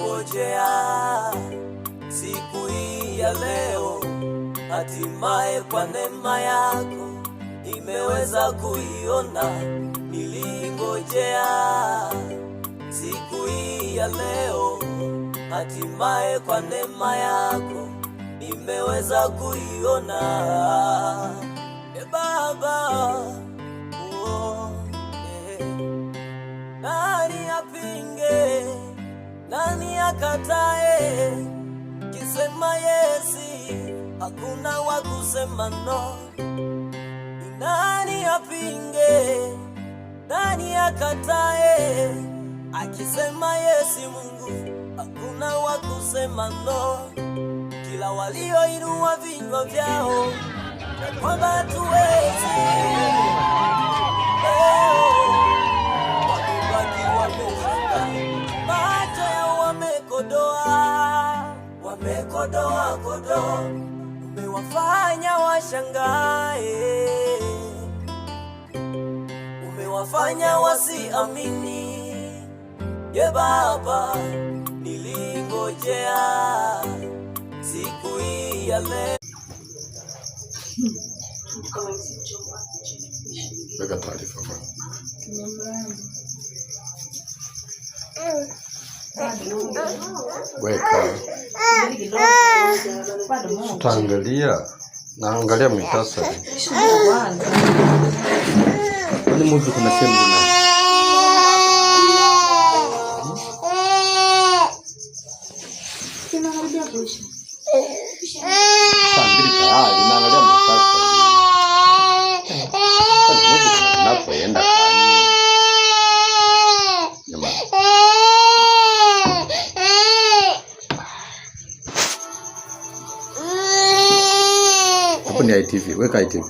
nilingojea siku hii ya leo, hatimaye kwa neema yako nimeweza kuiona. Nilingojea siku hii ya leo, hatimaye kwa neema yako nimeweza kuiona. Baba, nani apinge, nani akatae? Kisema yesi, hakuna wa kusema no. Nani apinge, nani akatae? Akisema yesi Mungu, hakuna wa kusema no. Kila walioinua vinywa vyao kwamba tuwezi, wakibaki wameshuka, macho yao wamekodoa kodoa. Umewafanya washangae, umewafanya wasiamini. Ye Baba, nilingojea siku hii ya leo. Weka taarifa bwana. Weka. Tutaangalia. Naangalia muhtasari. Kwani mtu kuna sehemu gani? Tunarudia kuisha. Naangalia muhtasari. Napoenda hapo ni ITV, weka ITV.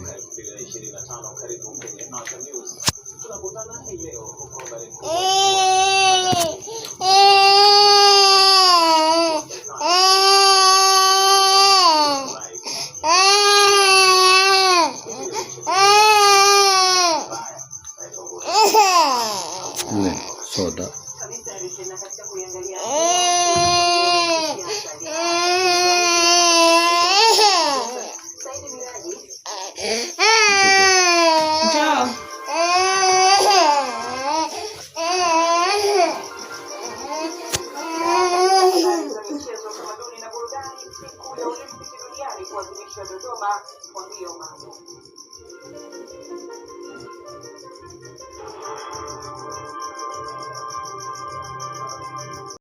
Soda.